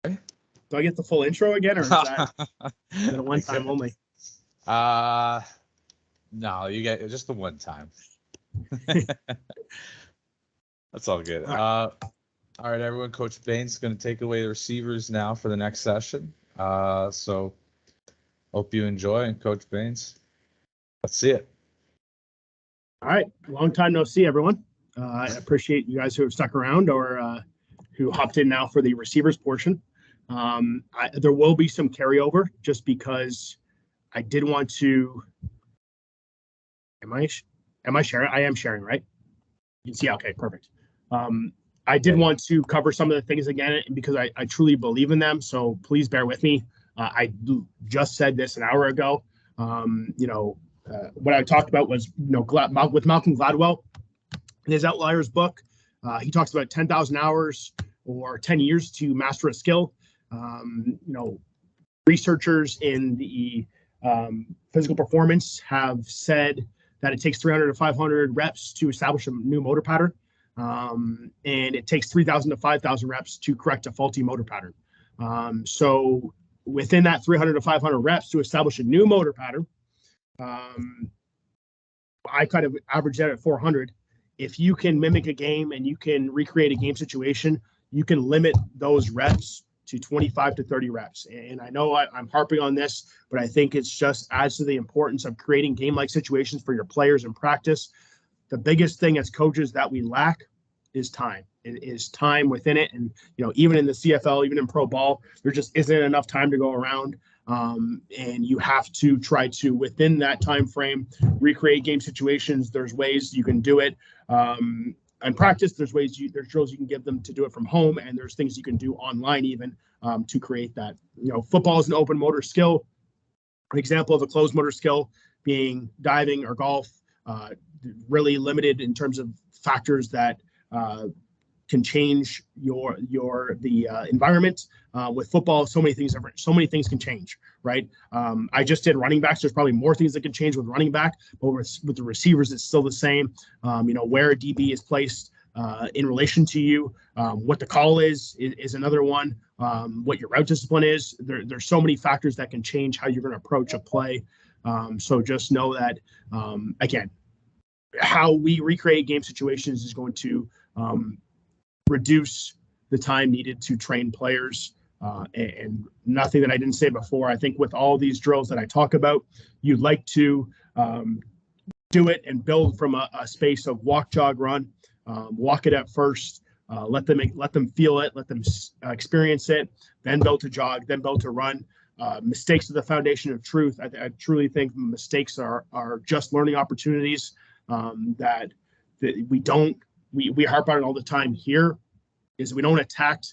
Do I get the full intro again, or is that a one time only? No, you get just the one time. That's all good. All right, everyone. Coach Baines is going to take away the receivers now for the next session. So hope you enjoy. And Coach Baines, let's see it. All right. Long time no see, everyone. I appreciate you guys who have stuck around or who hopped in now for the receivers portion. There will be some carryover just because I did want to. Am I sharing? I am sharing, right? You can see. Okay, perfect. I did want to cover some of the things again because I truly believe in them. So please bear with me. I just said this an hour ago. What I talked about was, with Malcolm Gladwell in his Outliers book, he talks about 10,000 hours or 10 years to master a skill. Researchers in the physical performance have said that it takes 300 to 500 reps to establish a new motor pattern. And it takes 3,000 to 5,000 reps to correct a faulty motor pattern. So within that 300 to 500 reps to establish a new motor pattern, I kind of average that at 400. If you can mimic a game and you can recreate a game situation, you can limit those reps to 25 to 30 reps. And I know I'm harping on this, but I think it's just adds to the importance of creating game-like situations for your players in practice. The biggest thing as coaches that we lack is time. It is time within it. And, even in the CFL, even in pro ball, there just isn't enough time to go around. And you have to try to, within that time frame, recreate game situations. There's ways you can do it. In practice, there's drills you can give them to do it from home, and there's things you can do online even to create that. Football is an open motor skill. An example of a closed motor skill being diving or golf, really limited in terms of factors that can change the environment. With football, so many things can change, right? I just did running backs. There's probably more things that can change with running back, but with the receivers, it's still the same. Where a DB is placed in relation to you, what the call is another one. What your route discipline is. There's so many factors that can change how you're going to approach a play. So just know that again, how we recreate game situations is going to reduce the time needed to train players. And nothing that I didn't say before. I think with all these drills that I talk about, you'd like to do it and build from a space of walk, jog, run. Walk it at first. Let them feel it. Let them experience it. Then build to jog. Then build to run. Mistakes are the foundation of truth. I truly think mistakes are just learning opportunities that we harp on it all the time here. Is we don't attack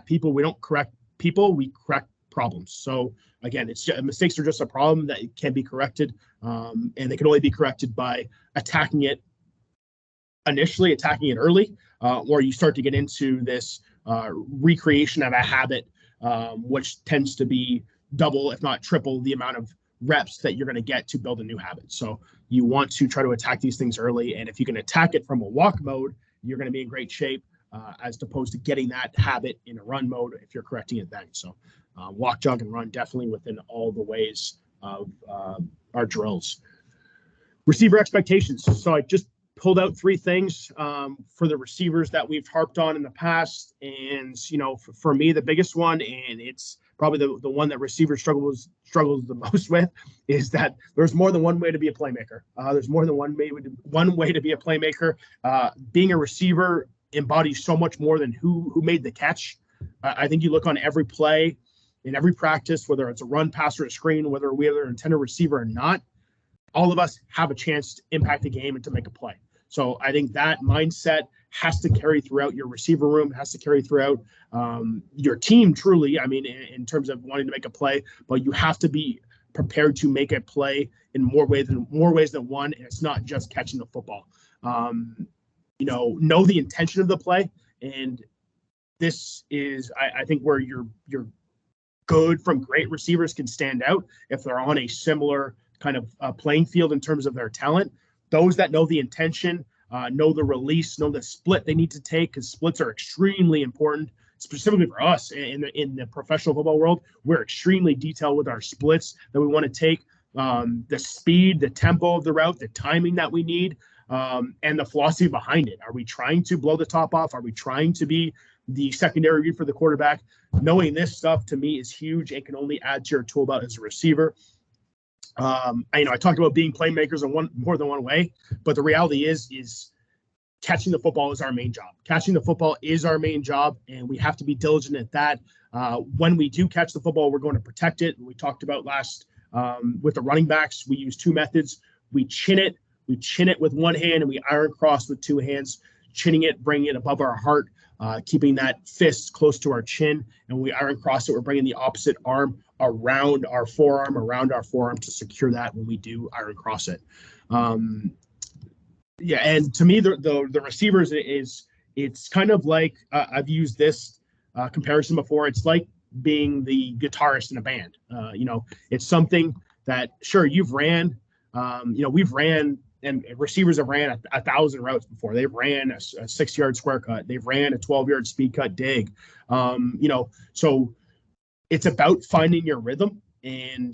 people. We don't correct people. We correct problems. So again, mistakes are just a problem that can be corrected, and they can only be corrected by attacking it early, or you start to get into this recreation of a habit, which tends to be double, if not triple, the amount of reps that you're going to get to build a new habit. So you want to try to attack these things early, and if you can attack it from a walk mode, you're going to be in great shape. As opposed to getting that habit in a run mode if you're correcting it then. So walk, jog, and run definitely within all the ways of our drills. Receiver expectations. So I just pulled out 3 things for the receivers that we've harped on in the past. And, for me, the biggest one, and it's probably the one that receivers struggles the most with, is that there's more than one way to be a playmaker. There's more than one way to be a playmaker. Being a receiver embodies so much more than who made the catch. I think you look on every play in every practice, whether it's a run, pass, or a screen, whether we are an intended receiver or not, all of us have a chance to impact the game and to make a play. So I think that mindset has to carry throughout your receiver room, has to carry throughout your team truly. I mean, in terms of wanting to make a play, but you have to be prepared to make a play in more ways than one. And it's not just catching the football. Know the intention of the play, and this is, I think, where your good from great receivers can stand out if they're on a similar kind of playing field in terms of their talent. Those that know the intention, know the release, know the split they need to take, because splits are extremely important specifically for us in the professional football world, we're extremely detailed with our splits that we want to take, the speed, the tempo of the route, the timing that we need, and the philosophy behind it. Are we trying to blow the top off? Are we trying to be the secondary read for the quarterback? Knowing this stuff to me is huge and can only add to your tool belt as a receiver. I talked about being playmakers in more than one way, but the reality is catching the football is our main job. Catching the football is our main job, and we have to be diligent at that. When we do catch the football, we're going to protect it. We talked about last with the running backs, we use two methods. We chin it with one hand, and we iron cross with two hands, chinning it, bringing it above our heart, keeping that fist close to our chin, and we iron cross it. We're bringing the opposite arm around our forearm to secure that when we do iron cross it. And to me, the receivers it's kind of like I've used this comparison before. It's like being the guitarist in a band. It's something that sure you've ran. We've ran, and receivers have ran 1,000 routes before. They've ran a 6-yard square cut. They've ran a 12-yard speed cut dig. So it's about finding your rhythm, and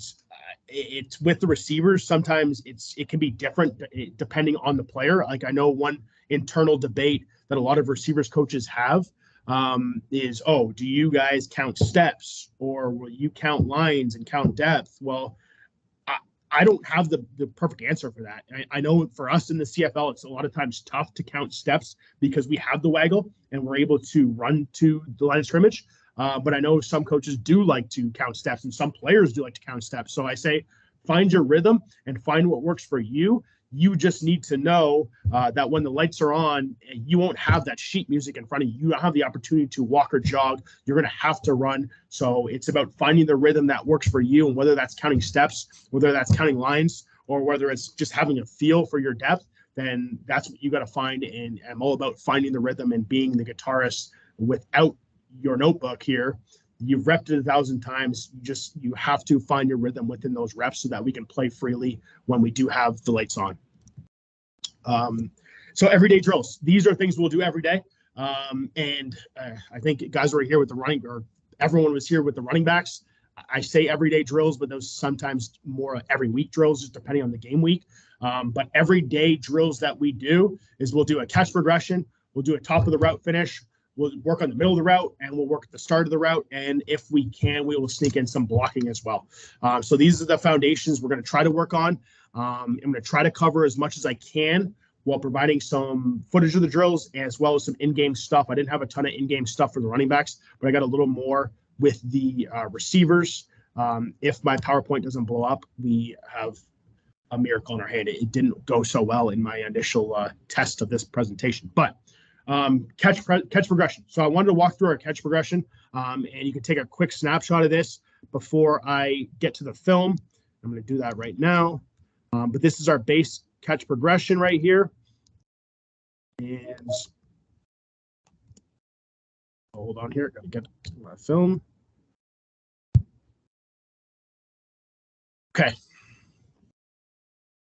it's with the receivers. Sometimes it can be different depending on the player. Like I know one internal debate that a lot of receivers coaches have is, do you guys count steps, or will you count lines and count depth? Well, I don't have the perfect answer for that. I know for us in the CFL, it's a lot of times tough to count steps because we have the waggle and we're able to run to the line of scrimmage. But I know some coaches do like to count steps, and some players do like to count steps. So I say, find your rhythm and find what works for you. You just need to know that when the lights are on, you won't have that sheet music in front of you. You don't have the opportunity to walk or jog. You're going to have to run. So it's about finding the rhythm that works for you, and whether that's counting steps, whether that's counting lines, or whether it's just having a feel for your depth, then that's what you got to find. And I'm all about finding the rhythm and being the guitarist without your notebook here. You've repped it 1,000 times. You have to find your rhythm within those reps so that we can play freely when we do have the lights on. So everyday drills. These are things we'll do every day. And I think guys were here with everyone was here with the running backs. I say everyday drills, but those sometimes more every week drills, just depending on the game week. But everyday drills that we do is we'll do a catch progression. We'll do a top of the route finish. We'll work on the middle of the route, and we'll work at the start of the route. And if we can, we will sneak in some blocking as well. So these are the foundations we're going to try to work on. I'm going to try to cover as much as I can while providing some footage of the drills as well as some in-game stuff. I didn't have a ton of in-game stuff for the running backs, but I got a little more with the receivers. If my PowerPoint doesn't blow up, we have a miracle in our hand. It didn't go so well in my initial test of this presentation, but catch progression. So I wanted to walk through our catch progression, and you can take a quick snapshot of this before I get to the film. I'm going to do that right now. But this is our base catch progression right here. And hold on here. Got to get to my film. Okay.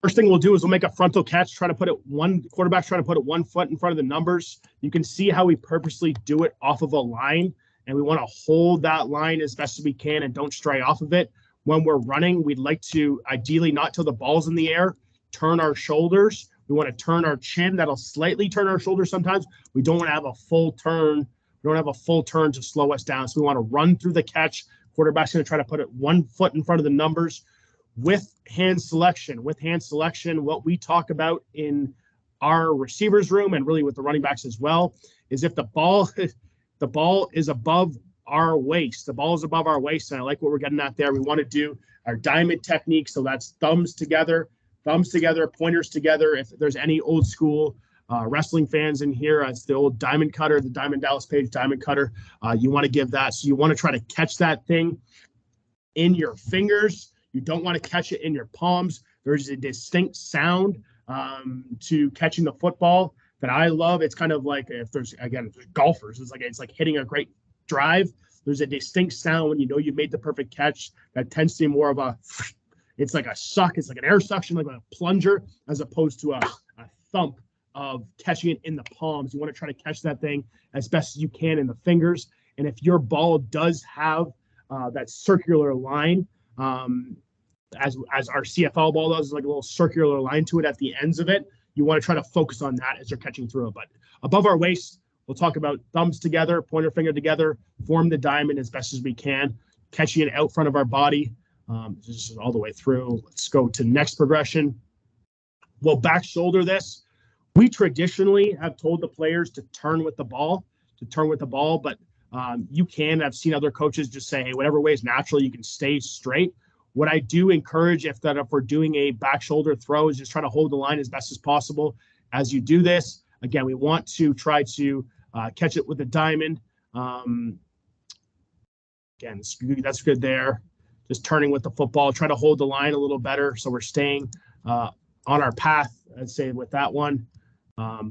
First thing we'll do is we'll make a frontal catch, quarterback's trying to put it 1 foot in front of the numbers. You can see how we purposely do it off of a line, and we want to hold that line as best as we can and don't stray off of it. When we're running, we'd like to ideally not till the ball's in the air, turn our shoulders. We want to turn our chin. That'll slightly turn our shoulders sometimes. We don't want to have a full turn. We don't have a full turn to slow us down. So we want to run through the catch. Quarterback's going to try to put it 1 foot in front of the numbers. With hand selection, what we talk about in our receivers room and really with the running backs as well is if the ball is above our waist, and I like what we're getting at there. We want to do our diamond technique. So that's thumbs together, pointers together. If there's any old school wrestling fans in here, it's the old diamond cutter, the Diamond Dallas Page diamond cutter. You want to give that. So you want to try to catch that thing in your fingers. You don't want to catch it in your palms. There's a distinct sound to catching the football that I love. It's kind of like if there's golfers, it's like hitting a great drive. There's a distinct sound when you know you made the perfect catch that tends to be more of it's like a suck. It's like an air suction, like a plunger, as opposed to a thump of catching it in the palms. You want to try to catch that thing as best as you can in the fingers. And if your ball does have that circular line, as our CFL ball does, like a little circular line to it at the ends of it, you want to try to focus on that as you're catching through it. But above our waist, we'll talk about thumbs together, pointer finger together, form the diamond as best as we can, catching it out front of our body, just all the way through. Let's go to next progression. We'll back shoulder this. We traditionally have told the players to turn with the ball, but you can. I've seen other coaches just say, hey, whatever way is natural, you can stay straight. What I do encourage, if we're doing a back shoulder throw, is just try to hold the line as best as possible as you do this. Again, we want to try to catch it with a diamond. Again, that's good there. Just turning with the football. Try to hold the line a little better so we're staying on our path, I'd say, with that one.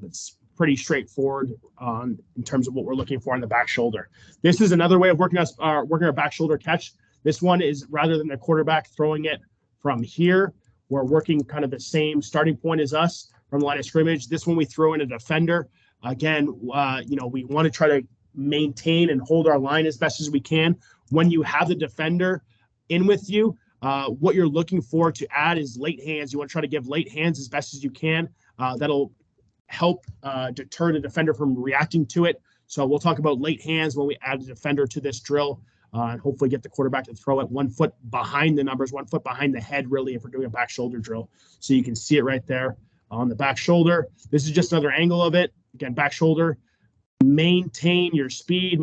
It's pretty straightforward in terms of what we're looking for on the back shoulder. This is another way of working our back shoulder catch. This one is, rather than the quarterback throwing it from here, we're working kind of the same starting point as us from the line of scrimmage. This one we throw in a defender. Again, we want to try to maintain and hold our line as best as we can. When you have the defender in with you, what you're looking for to add is late hands. You want to try to give late hands as best as you can. That'll help deter the defender from reacting to it. So we'll talk about late hands when we add a defender to this drill, and hopefully get the quarterback to throw it 1 foot behind the numbers, 1 foot behind the head, really, if we're doing a back shoulder drill. So you can see it right there on the back shoulder. This is just another angle of it. Again, back shoulder. Maintain your speed.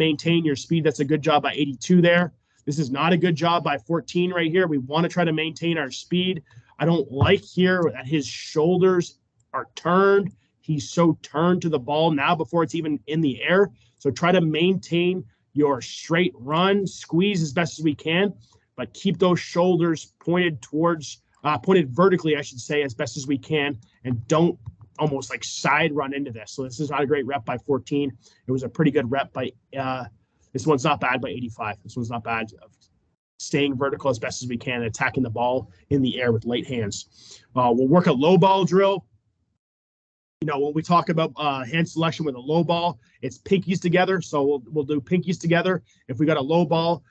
That's a good job by 82 there. This is not a good job by 14 right here. We want to try to maintain our speed. I don't like here that his shoulders are turned. He's so turned to the ball now before it's even in the air. So try to maintain your straight run, squeeze as best as we can, but keep those shoulders pointed vertically, I should say, as best as we can, and don't almost like side run into this. So this is not a great rep by 14. It was a pretty good rep by, this one's not bad by 85. This one's not bad. Staying vertical as best as we can, attacking the ball in the air with late hands. We'll work a low ball drill. When we talk about hand selection with a low ball, it's pinkies together. So we'll do pinkies together. If we got a low ball,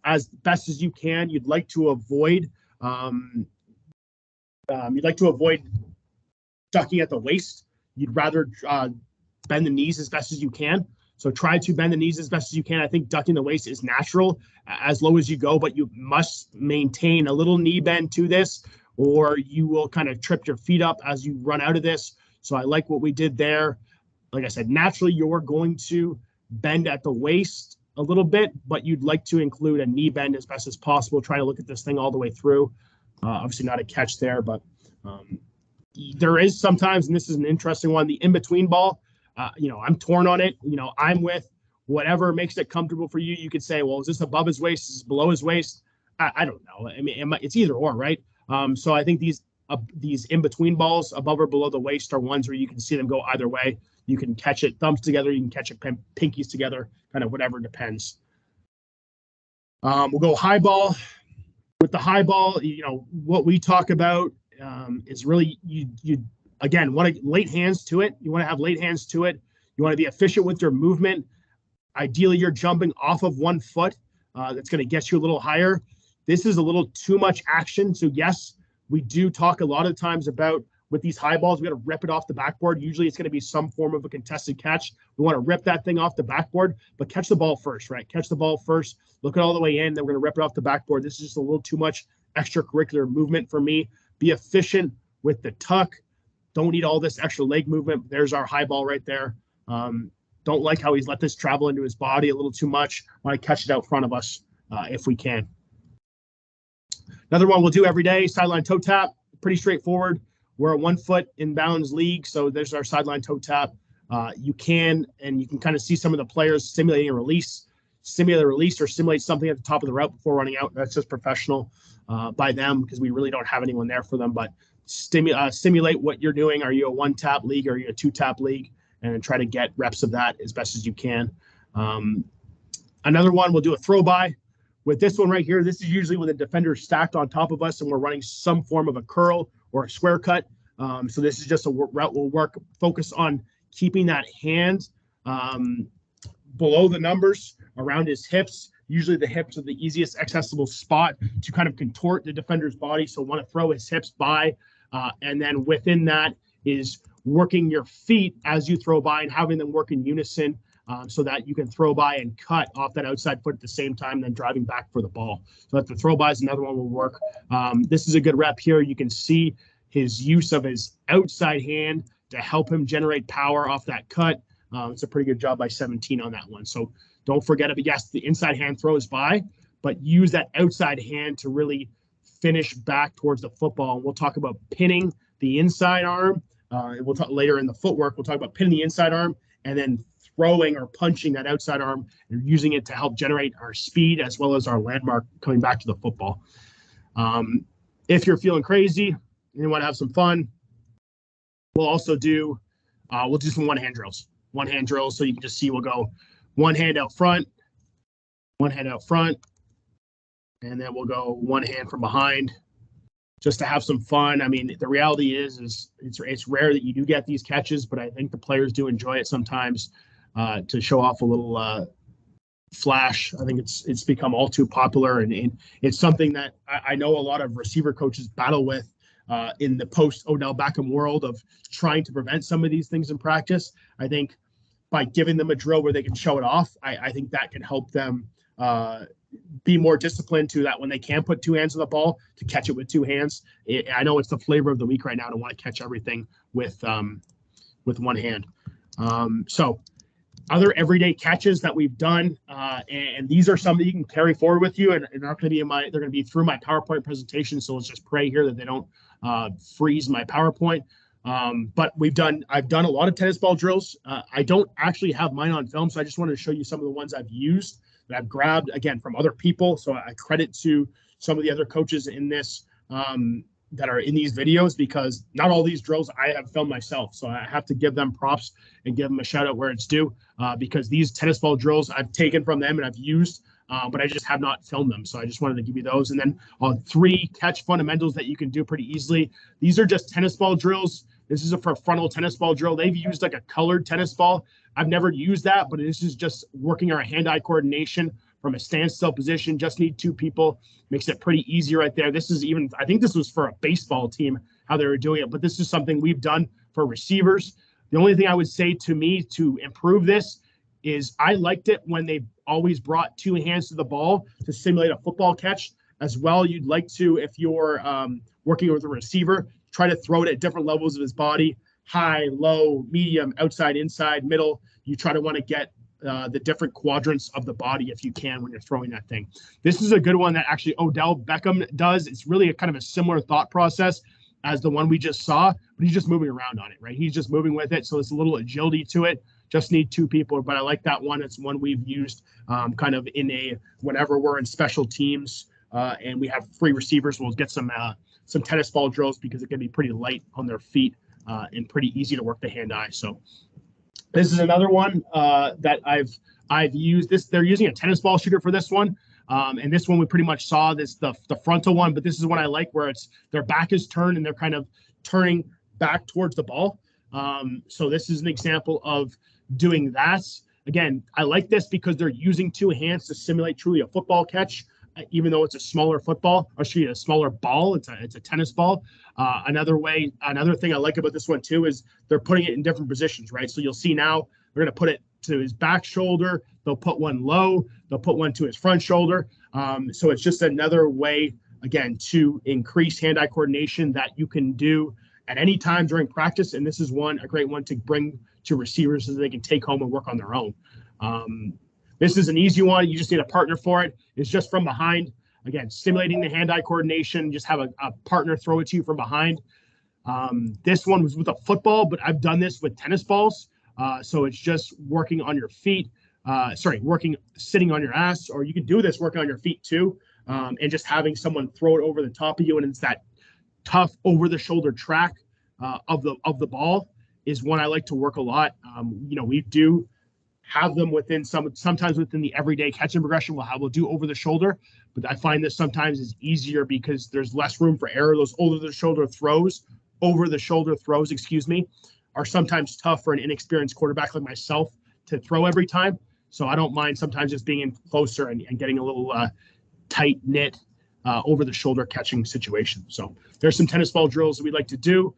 as best as you can, you'd like to avoid ducking at the waist. You'd rather bend the knees as best as you can. So try to bend the knees as best as you can. I think ducking the waist is natural as low as you go, but you must maintain a little knee bend to this, or you will kind of trip your feet up as you run out of this. So I like what we did there. Like I said, naturally, you're going to bend at the waist a little bit, but you'd like to include a knee bend as best as possible. Try to look at this thing all the way through. Obviously not a catch there, but there is sometimes, and this is an interesting one, the in-between ball. I'm torn on it. I'm with whatever makes it comfortable for you. You could say, well, is this above his waist? Is this below his waist? I don't know. I mean, it's either or, right? So I think these in-between balls above or below the waist are ones where you can see them go either way. You can catch it thumbs together. You can catch it pinkies together, kind of whatever depends. We'll go high ball. With the high ball, what we talk about is really you again want to late hands to it. You want to have late hands to it. You want to be efficient with your movement. Ideally, you're jumping off of 1 foot. That's going to get you a little higher. This is a little too much action. So yes, we do talk a lot of times about with these high balls, we got to rip it off the backboard. Usually it's going to be some form of a contested catch. We want to rip that thing off the backboard, but catch the ball first, right? Catch the ball first, look it all the way in, then we're going to rip it off the backboard. This is just a little too much extracurricular movement for me. Be efficient with the tuck. Don't need all this extra leg movement. There's our high ball right there. Don't like how he's let this travel into his body a little too much. Want to catch it out front of us if we can. Another one we'll do every day, sideline toe tap. Pretty straightforward. We're a 1 foot inbounds league, so there's our sideline toe tap. You can kind of see some of the players simulate a release or simulate something at the top of the route before running out. That's just professional by them because we really don't have anyone there for them. But simulate what you're doing. Are you a 1-tap league or are you a 2-tap league? And try to get reps of that as best as you can. Another one, we'll do a throw by. With this one right here, this is usually when the defender is stacked on top of us and we're running some form of a curl or a square cut. So this is just a route we'll focus on keeping that hand below the numbers around his hips. Usually the hips are the easiest accessible spot to kind of contort the defender's body. So want to throw his hips by. And then within that is working your feet as you throw by and having them work in unison so that you can throw by and cut off that outside foot at the same time, then driving back for the ball. So that the throw by is another one will work. This is a good rep here. You can see his use of his outside hand to help him generate power off that cut. It's a pretty good job by 17 on that one. So don't forget, yes, the inside hand throws by, but use that outside hand to really finish back towards the football. And we'll talk about pinning the inside arm. We'll talk later in the footwork. We'll talk about pinning the inside arm and then throwing or punching that outside arm and using it to help generate our speed as well as our landmark coming back to the football. If you're feeling crazy and you want to have some fun, we'll also do some one-hand drills. One-hand drills, so you can just see we'll go one hand out front, and then we'll go one hand from behind just to have some fun. I mean, the reality is it's rare that you do get these catches, but I think the players do enjoy it sometimes to show off a little flash. I think it's become all too popular, and it's something that I know a lot of receiver coaches battle with in the post-Odell Beckham world of trying to prevent some of these things in practice. I think by giving them a drill where they can show it off, I think that can help them be more disciplined to that when they can put two hands on the ball to catch it with two hands. I know it's the flavor of the week right now to want to catch everything with one hand. So other everyday catches that we've done, and these are some that you can carry forward with you, and they're not going to be they're going to be through my PowerPoint presentation. So let's just pray here that they don't freeze my PowerPoint. But I've done a lot of tennis ball drills. I don't actually have mine on film, so I just wanted to show you some of the ones I've used that I've grabbed again from other people. So I credit to some of the other coaches in this that are in these videos, because not all these drills I have filmed myself. So I have to give them props and give them a shout out where it's due, because these tennis ball drills I've taken from them and I've used, but I just have not filmed them. So I just wanted to give you those. And then on 3 catch fundamentals that you can do pretty easily. These are just tennis ball drills. This is for a frontal tennis ball drill. They've used like a colored tennis ball. I've never used that, but this is just working our hand-eye coordination from a standstill position. Just need 2 people. Makes it pretty easy right there. This is even, I think this was for a baseball team, how they were doing it, but this is something we've done for receivers. The only thing I would say to me to improve this is I liked it when they always brought 2 hands to the ball to simulate a football catch as well. You'd like to, if you're working with a receiver, try to throw it at different levels of his body, high, low, medium, outside, inside, middle. You try to want to get the different quadrants of the body if you can when you're throwing that thing. This is a good one that actually Odell Beckham does. It's really a kind of a similar thought process as the one we just saw, but he's just moving around on it, right? He's just moving with it. So it's a little agility to it. Just need 2 people, but I like that one. It's one we've used kind of whenever we're in special teams and we have free receivers, we'll get some tennis ball drills because it can be pretty light on their feet and pretty easy to work the hand-eye. So this is another one that I've used. They're using a tennis ball shooter for this one. And this one we pretty much saw the frontal one, but this is one I like where their back is turned and they're kind of turning back towards the ball. So this is an example of doing that. Again, I like this because they're using 2 hands to simulate truly a football catch, even though it's a smaller football, or a smaller ball. It's a tennis ball. Another thing I like about this one too is they're putting it in different positions, right? So you'll see now they're going to put it to his back shoulder. They'll put one low. They'll put one to his front shoulder. So it's just another way, again, to increase hand-eye coordination that you can do at any time during practice. And this is a great one to bring to receivers so that they can take home and work on their own. This is an easy one. You just need a partner for it. It's just from behind. Again, stimulating the hand-eye coordination. Just have a partner throw it to you from behind. This one was with a football, but I've done this with tennis balls. So it's just working on your feet. Sitting on your ass, or you can do this working on your feet too, and just having someone throw it over the top of you, and it's that tough over-the-shoulder track of the ball is one I like to work a lot. We do have them sometimes within the everyday catching progression. We'll do over the shoulder, but I find this sometimes is easier because there's less room for error. Those over the shoulder throws, are sometimes tough for an inexperienced quarterback like myself to throw every time. So I don't mind sometimes just being in closer and getting a little tight knit over the shoulder catching situation. So there's some tennis ball drills that we like to do.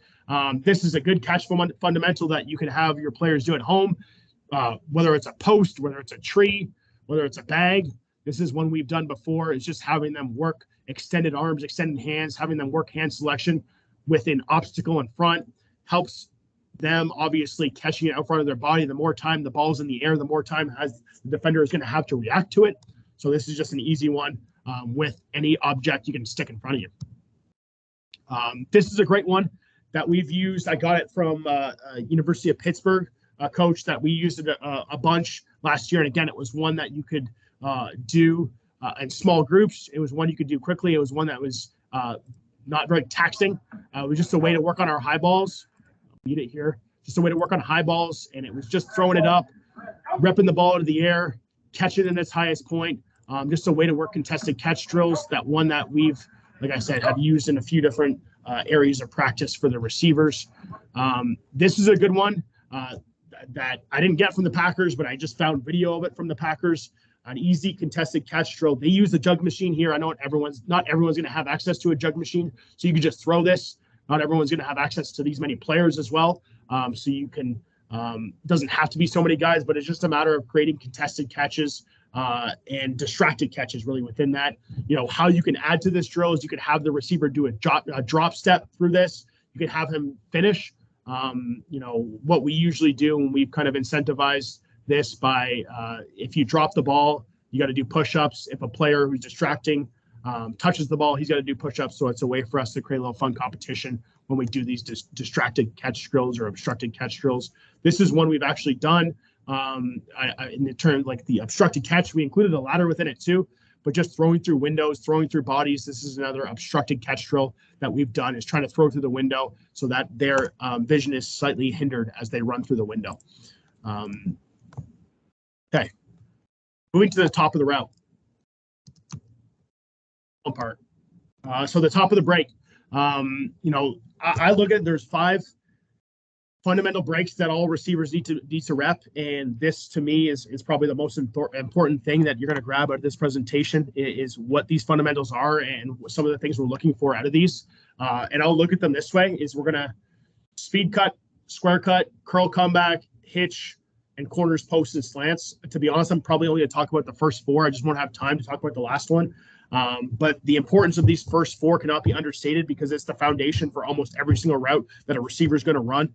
This is a good catch fundamental that you can have your players do at home, whether it's a post, whether it's a tree, whether it's a bag. This is one we've done before. It's just having them work extended arms, extended hands, having them work hand selection with an obstacle in front. Helps them obviously catching it out front of their body. The more time the ball's in the air, the more time has the defender is going to have to react to it. So this is just an easy one with any object you can stick in front of you. This is a great one that we've used. I got it from University of Pittsburgh, a coach that we used it a bunch last year. And again, it was one that you could do in small groups. It was one you could do quickly. It was one that was not very taxing. It was just a way to work on our high balls. Read it here. Just a way to work on high balls. And it was just throwing it up, repping the ball into the air, catch it in its highest point. Just a way to work contested catch drills. That one that we've, like I said, have used in a few different areas of practice for the receivers. This is a good one that I didn't get from the Packers, but I just found video of it from the Packers. An easy contested catch drill. They use the jug machine here. I know not everyone's going to have access to a jug machine, so you can just throw this. Not everyone's going to have access to these many players as well. So you can, doesn't have to be so many guys, but it's just a matter of creating contested catches and distracted catches really within that. You know, how you can add to this drill is you could have the receiver do a drop step through this. You could have him finish. You know, what we usually do when we've kind of incentivized this by if you drop the ball, you got to do push-ups. If a player who's distracting touches the ball, he's got to do push-ups. So it's a way for us to create a little fun competition when we do these distracted catch drills or obstructed catch drills. This is one we've actually done. In the term like the obstructed catch, we included a ladder within it too, but just throwing through windows, throwing through bodies. This is another obstructed catch drill that we've done, is trying to throw through the window so that their vision is slightly hindered as they run through the window. Okay, moving to the top of the route. Part. So the top of the break, you know, I look at, there's 5 fundamental breaks that all receivers need to rep, and this to me is probably the most important thing that you're going to grab out of this presentation is what these fundamentals are and some of the things we're looking for out of these. And I'll look at them this way: is we're going to speed cut, square cut, curl comeback, hitch, and corners, posts, and slants. To be honest, I'm probably only going to talk about the first 4. I just won't have time to talk about the last one. But the importance of these first 4 cannot be understated because it's the foundation for almost every single route that a receiver is going to run.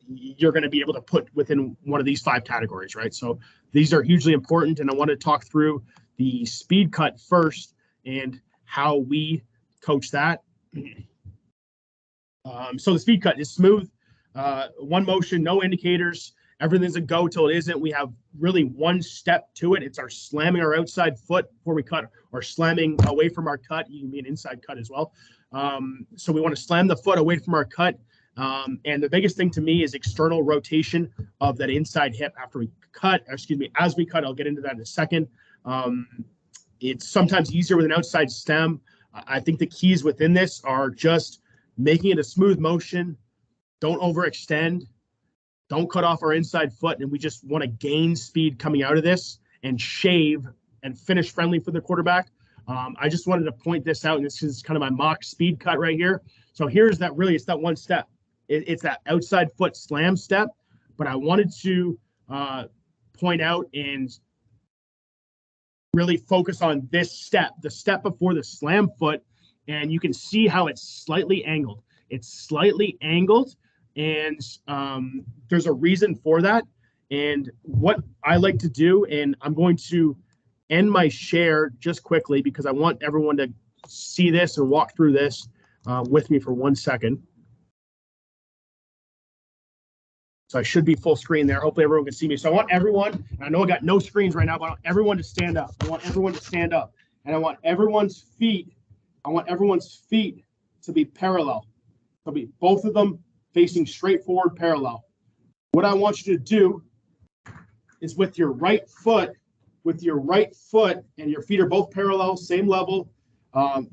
You're going to be able to put within one of these 5 categories, right? So these are hugely important, and I want to talk through the speed cut first and how we coach that. So the speed cut is smooth, one motion, no indicators. Everything's a go till it isn't. We have really one step to it. It's our slamming our outside foot before we cut, or slamming away from our cut. You can be an inside cut as well. So we want to slam the foot away from our cut. And the biggest thing to me is external rotation of that inside hip after we cut, as we cut. I'll get into that in a second. It's sometimes easier with an outside stem. I think the keys within this are just making it a smooth motion. Don't overextend. Don't cut off our inside foot, and we just want to gain speed coming out of this and shave and finish friendly for the quarterback. I just wanted to point this out, and this is kind of my mock speed cut right here. So here's that, really, it's that one step. It's that outside foot slam step, but I wanted to point out and really focus on this step, the step before the slam foot, and you can see how it's slightly angled. It's slightly angled. And there's a reason for that. And what I like to do, and I'm going to end my share just quickly because I want everyone to see this and walk through this with me for 1 second. So I should be full screen there. Hopefully everyone can see me. So I want everyone, and I know I got no screens right now, but I want everyone to stand up. I want everyone to stand up. And I want everyone's feet to be parallel. So be both of them facing straight forward parallel. What I want you to do is with your right foot, and your feet are both parallel, same level,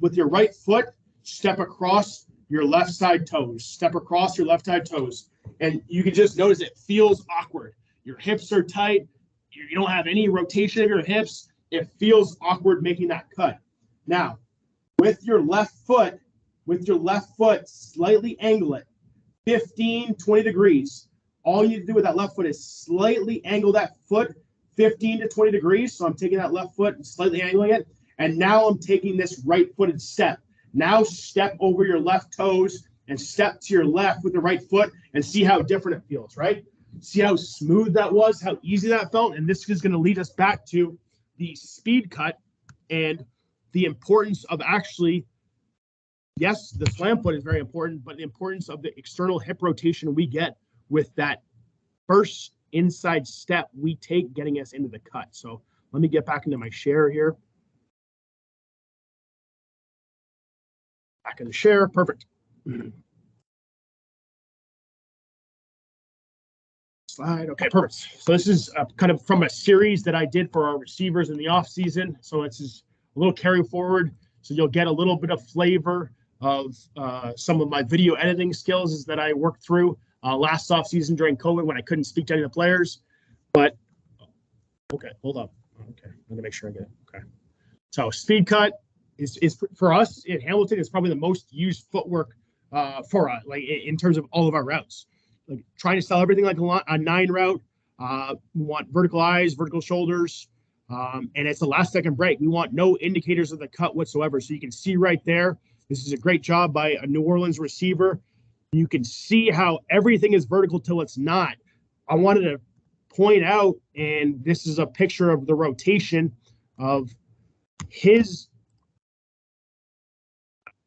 with your right foot, step across your left side toes. Step across your left side toes. And you can just notice it feels awkward. Your hips are tight. you don't have any rotation of your hips. It feels awkward making that cut. Now, with your left foot, slightly angle it 15, 20 degrees. All you need to do with that left foot is slightly angle that foot 15 to 20 degrees. So I'm taking that left foot and slightly angling it. And now I'm taking this right-footed step. Now step over your left toes and step to your left with the right foot and see how different it feels, right? See how smooth that was, how easy that felt. And this is going to lead us back to the speed cut and the importance of actually, yes, the slam foot is very important, but the importance of the external hip rotation we get with that first inside step we take getting us into the cut. So let me get back into my share here. Back in the share, perfect. Slide, okay, perfect. So this is kind of from a series that I did for our receivers in the off season. So it's just a little carry forward. So you'll get a little bit of flavor of some of my video editing skills that I worked through last off season during COVID when I couldn't speak to any of the players. But okay, hold up. Okay, I'm gonna make sure I get it. Okay. So speed cut is for us in Hamilton is probably the most used footwork for us, like in terms of all of our routes. Like trying to sell everything like a 9 route. We want vertical eyes, vertical shoulders, and it's a last second break. We want no indicators of the cut whatsoever. So you can see right there, this is a great job by a New Orleans receiver. You can see how everything is vertical till it's not. I wanted to point out, and this is a picture of the rotation of his.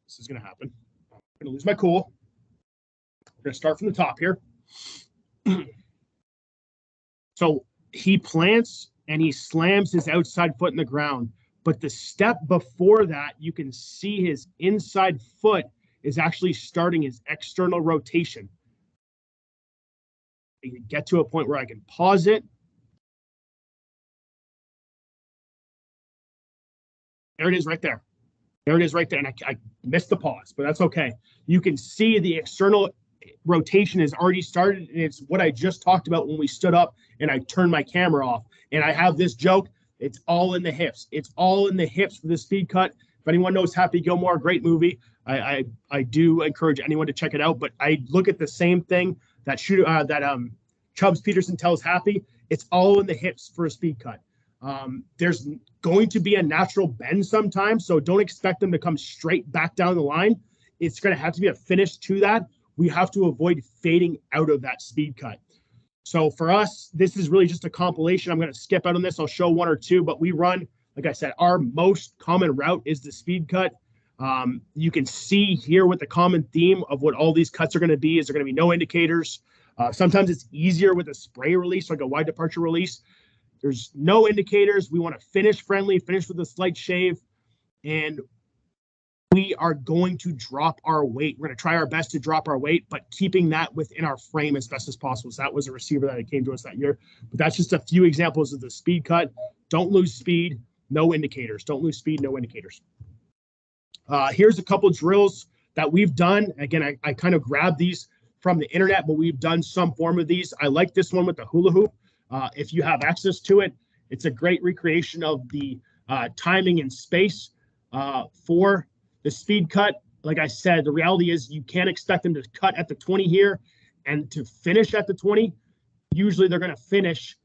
This is going to happen. I'm going to lose my cool. We're going to start from the top here. So he plants and he slams his outside foot in the ground. But the step before that, you can see his inside foot is actually starting his external rotation. You can get to a point where I can pause it. There it is right there. There it is right there. And I missed the pause, but that's okay. You can see the external rotation has already started. And it's what I just talked about when we stood up and I turned my camera off. And I have this joke. It's all in the hips. It's all in the hips for the speed cut. If anyone knows Happy Gilmore, great movie. I do encourage anyone to check it out. But I look at the same thing that Chubbs Peterson tells Happy. It's all in the hips for a speed cut. There's going to be a natural bend sometimes, so don't expect them to come straight back down the line. It's going to have to be a finish to that. We have to avoid fading out of that speed cut. So for us, this is really just a compilation. I'm going to skip out on this. I'll show one or two, but we run, like I said, our most common route is the speed cut. You can see here what the common theme of what all these cuts are going to be is there going to be no indicators. Sometimes it's easier with a spray release, like a wide departure release. There's no indicators. We want to finish friendly, finish with a slight shave, and we are going to drop our weight. We're going to try our best to drop our weight, but keeping that within our frame as best as possible. So that was a receiver that came to us that year. But that's just a few examples of the speed cut. Don't lose speed, no indicators. Don't lose speed, no indicators. Here's a couple drills that we've done. Again, I kind of grabbed these from the internet, but we've done some form of these. I like this one with the hula hoop. If you have access to it, it's a great recreation of the timing and space for the speed cut. Like I said, the reality is you can't expect them to cut at the 20 here and to finish at the 20. Usually they're going to finish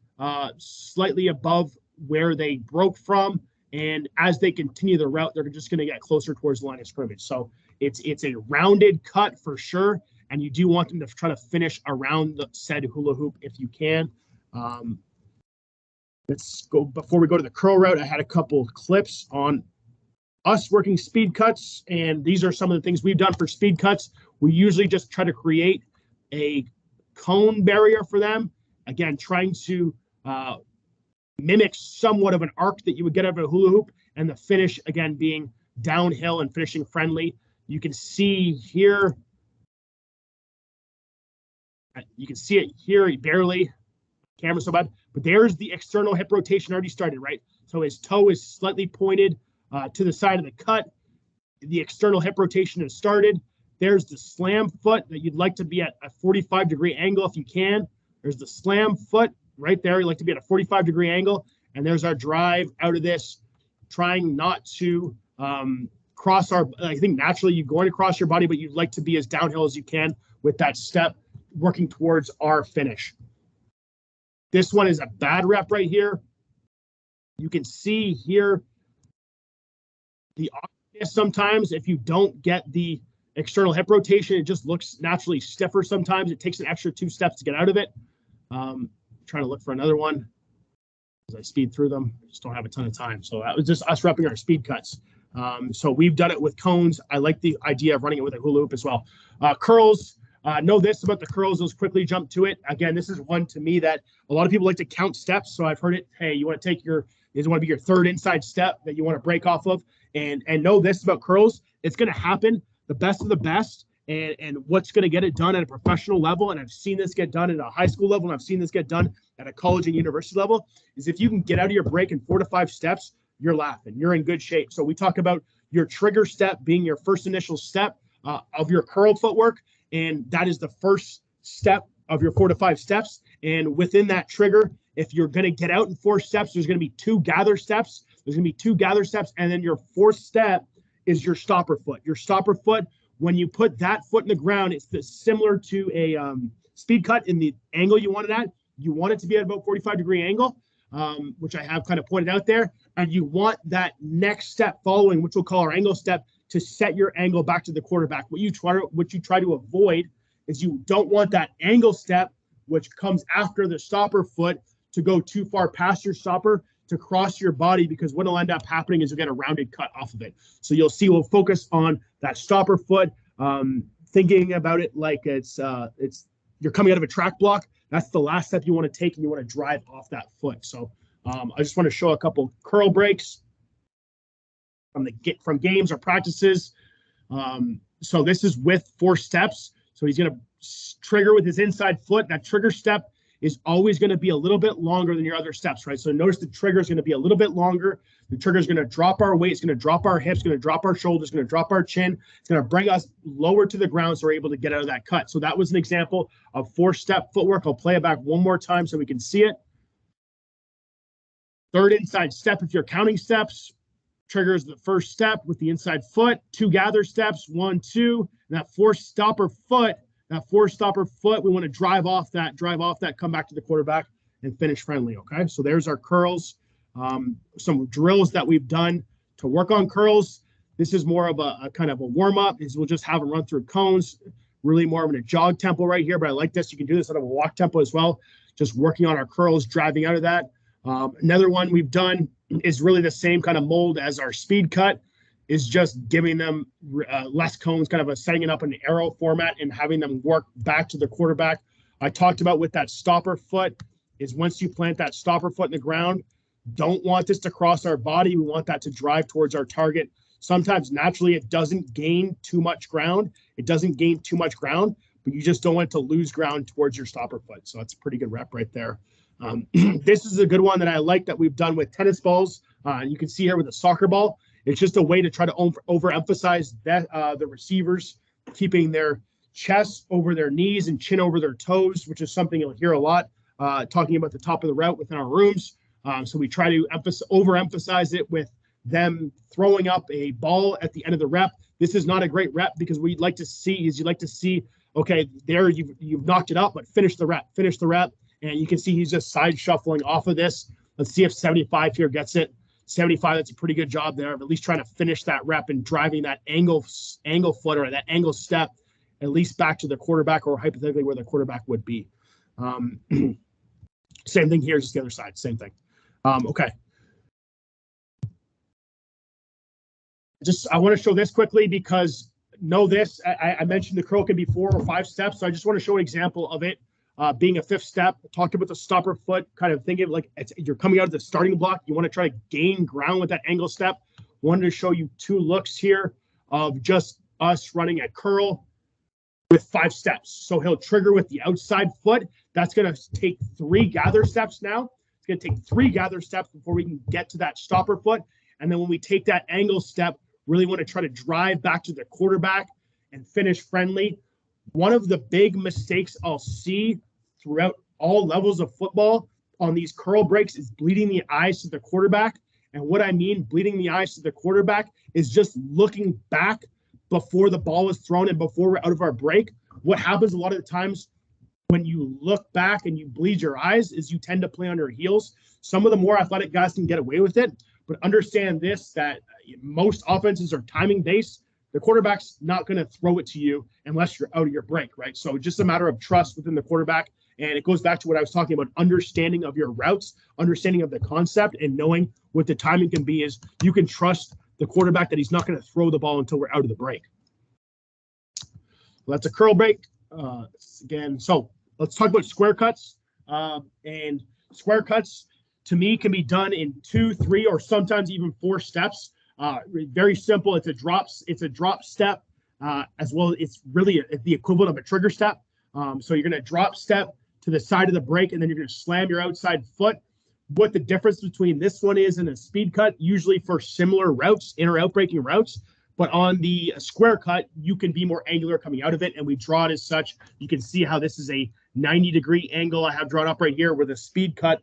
slightly above where they broke from. And as they continue the route, they're just going to get closer towards the line of scrimmage. So it's a rounded cut for sure. And you do want them to try to finish around the said hula hoop if you can. Let's go, before we go to the curl route, I had a couple clips on us working speed cuts, and these are some of the things we've done for speed cuts. We usually just try to create a cone barrier for them. Again, trying to mimic somewhat of an arc that you would get out of a hula hoop, and the finish, again, being downhill and finishing friendly. You can see here, you can see it here barely. Camera so bad, but there's the external hip rotation already started, right? So his toe is slightly pointed to the side of the cut. The external hip rotation has started. There's the slam foot that you'd like to be at a 45-degree angle if you can. There's the slam foot right there. You like to be at a 45-degree angle. And there's our drive out of this, trying not to cross our, I think naturally you're going to cross your body, but you'd like to be as downhill as you can with that step, working towards our finish. This one is a bad rep right here. You can see here the awkwardness sometimes if you don't get the external hip rotation, it just looks naturally stiffer sometimes. It takes an extra 2 steps to get out of it. Trying to look for another one as I speed through them. I just don't have a ton of time. So that was just us repping our speed cuts. So we've done it with cones. I like the idea of running it with a hula hoop as well. Curls. Know this about the curls. Let's quickly jump to it. Again, this is one to me that a lot of people like to count steps. So I've heard it. Hey, you want to take this want to be your 3rd inside step that you want to break off of. And know this about curls. It's going to happen. The best of the best. And what's going to get it done at a professional level, and I've seen this get done at a high school level, and I've seen this get done at a college and university level, is if you can get out of your break in 4 to 5 steps, you're laughing. You're in good shape. So we talk about your trigger step being your first initial step of your curl footwork, and that is the first step of your 4 to 5 steps. And within that trigger, if you're going to get out in 4 steps, there's going to be 2 gather steps. There's going to be 2 gather steps, and then your 4th step is your stopper foot. Your stopper foot, when you put that foot in the ground, it's similar to a speed cut in the angle you want it at. You want it to be at about 45-degree angle, which I have kind of pointed out there. And you want that next step following, which we'll call our angle step, to set your angle back to the quarterback. What you try to avoid is you don't want that angle step, which comes after the stopper foot, to go too far past your stopper to cross your body, because what will end up happening is you'll get a rounded cut off of it. So you'll see we'll focus on that stopper foot, thinking about it like it's you're coming out of a track block. That's the last step you want to take, and you want to drive off that foot. So I just want to show a couple curl breaks from games or practices. So this is with 4 steps. So he's going to trigger with his inside foot. That trigger step is always going to be a little bit longer than your other steps, right? So notice the trigger is going to be a little bit longer. The trigger is going to drop our weight. It's going to drop our hips, going to drop our shoulders, going to drop our chin. It's going to bring us lower to the ground so we're able to get out of that cut. So that was an example of 4-step footwork. I'll play it back one more time so we can see it. 3rd inside step, if you're counting steps, triggers the 1st step with the inside foot, 2 gather steps, 1, 2, and that 4th stopper foot. That 4th stopper foot, we want to drive off that, come back to the quarterback and finish friendly, okay? So there's our curls. Some drills that we've done to work on curls. This is more of a kind of a warm-up. We'll just have them run through cones, really more of a jog tempo right here, but I like this. You can do this out of a walk tempo as well, just working on our curls, driving out of that. Another one we've done is really the same kind of mold as our speed cut, is just giving them less cones, kind of setting it up in an arrow format and having them work back to the quarterback. I talked about with that stopper foot is once you plant that stopper foot in the ground, don't want this to cross our body. We want that to drive towards our target. Sometimes naturally it doesn't gain too much ground. But you just don't want it to lose ground towards your stopper foot. So that's a pretty good rep right there. This is a good one that I like that we've done with tennis balls. You can see here with a soccer ball. It's just a way to try to overemphasize that the receivers keeping their chest over their knees and chin over their toes, which is something you'll hear a lot talking about the top of the route within our rooms. So we try to overemphasize it with them throwing up a ball at the end of the rep. This is not a great rep because what you'd like to see, okay, there you've knocked it up, but finish the rep. And you can see he's just side shuffling off of this. Let's see if 75 here gets it. 75, that's a pretty good job there of at least trying to finish that rep and driving that angle foot or that angle step at least back to the quarterback or hypothetically where the quarterback would be. Same thing here, just the other side, same thing. Okay. I want to show this quickly because know this, I mentioned the curl can be 4 or 5 steps. So I just want to show an example of it. Being a 5th step, talked about the stopper foot, kind of thinking like you're coming out of the starting block. You want to try to gain ground with that angle step. Wanted to show you 2 looks here of just us running a curl with 5 steps. So he'll trigger with the outside foot. That's going to take 3 gather steps now. It's going to take 3 gather steps before we can get to that stopper foot. And then when we take that angle step, really want to try to drive back to the quarterback and finish friendly. One of the big mistakes I'll see throughout all levels of football on these curl breaks is bleeding the eyes to the quarterback. And what I mean, bleeding the eyes to the quarterback, is just looking back before the ball is thrown and before we're out of our break. What happens a lot of the times when you look back and you bleed your eyes is you tend to play on your heels. Some of the more athletic guys can get away with it, but understand this, that most offenses are timing based. The quarterback's not going to throw it to you unless you're out of your break, right? So just a matter of trust within the quarterback. And it goes back to what I was talking about, understanding of your routes, understanding of the concept, and knowing what the timing can be is you can trust the quarterback that he's not going to throw the ball until we're out of the break. Well, that's a curl break. Again, so let's talk about square cuts. And square cuts, to me, can be done in 2, 3, or sometimes even 4 steps. Very simple. It's a drop step, as well as it's really the equivalent of a trigger step. So you're going to drop step to the side of the break, and then you're going to slam your outside foot. What the difference between this one is and a speed cut, usually for similar routes, in or out breaking routes, but on the square cut, you can be more angular coming out of it, and we draw it as such. You can see how this is a 90-degree angle I have drawn up right here. With a speed cut,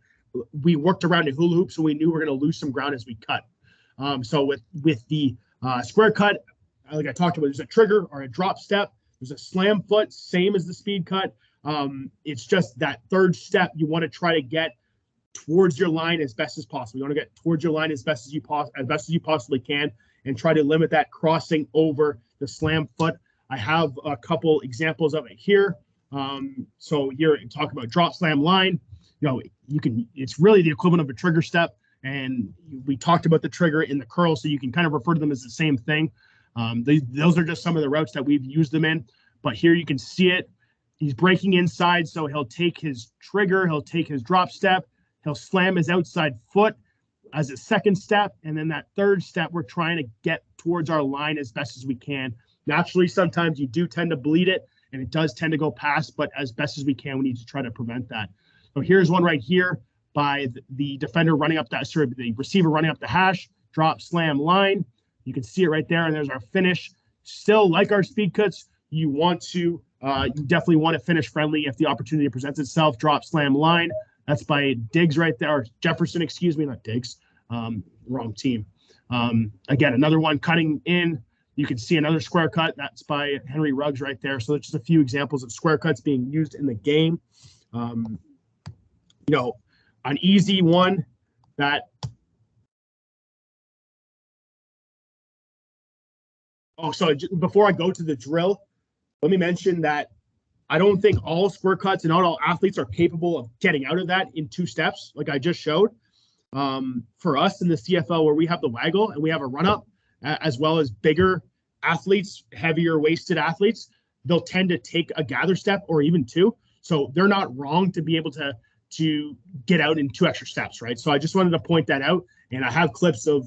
we worked around a hula hoop, so we knew we were going to lose some ground as we cut. So with the square cut, like I talked about, there's a trigger or a drop step. There's a slam foot, same as the speed cut. It's just that third step you want to try to get towards your line as best as possible. You want to get towards your line as best as you possibly can, and try to limit that crossing over the slam foot. I have a couple examples of it here. So here, talk about drop slam line. It's really the equivalent of a trigger step, and we talked about the trigger in the curl, so you can kind of refer to them as the same thing. Those are just some of the routes that we've used them in, but here you can see it. He's breaking inside, so he'll take his trigger, he'll take his drop step, he'll slam his outside foot as a second step, and then that third step, we're trying to get towards our line as best as we can. Naturally, sometimes you do tend to bleed it, and it does tend to go past, but as best as we can, we need to try to prevent that. So here's one right here by the defender running up that, the receiver running up the hash, drop slam line. You can see it right there, and there's our finish. Still, like our speed cuts, you definitely want to finish friendly if the opportunity presents itself. Drop slam line. That's by Diggs right there, or Jefferson, excuse me, not Diggs. Wrong team. Again, another one cutting in. You can see another square cut. That's by Henry Ruggs right there. So there's just a few examples of square cuts being used in the game. An easy one that. Oh, so before I go to the drill, let me mention that I don't think all square cuts and not all athletes are capable of getting out of that in 2 steps, like I just showed. For us in the CFL, where we have the waggle and we have a run up, as well as bigger athletes, heavier waisted athletes, they'll tend to take a gather step or even 2. So they're not wrong to be able to get out in 2 extra steps, right? So I just wanted to point that out, and I have clips of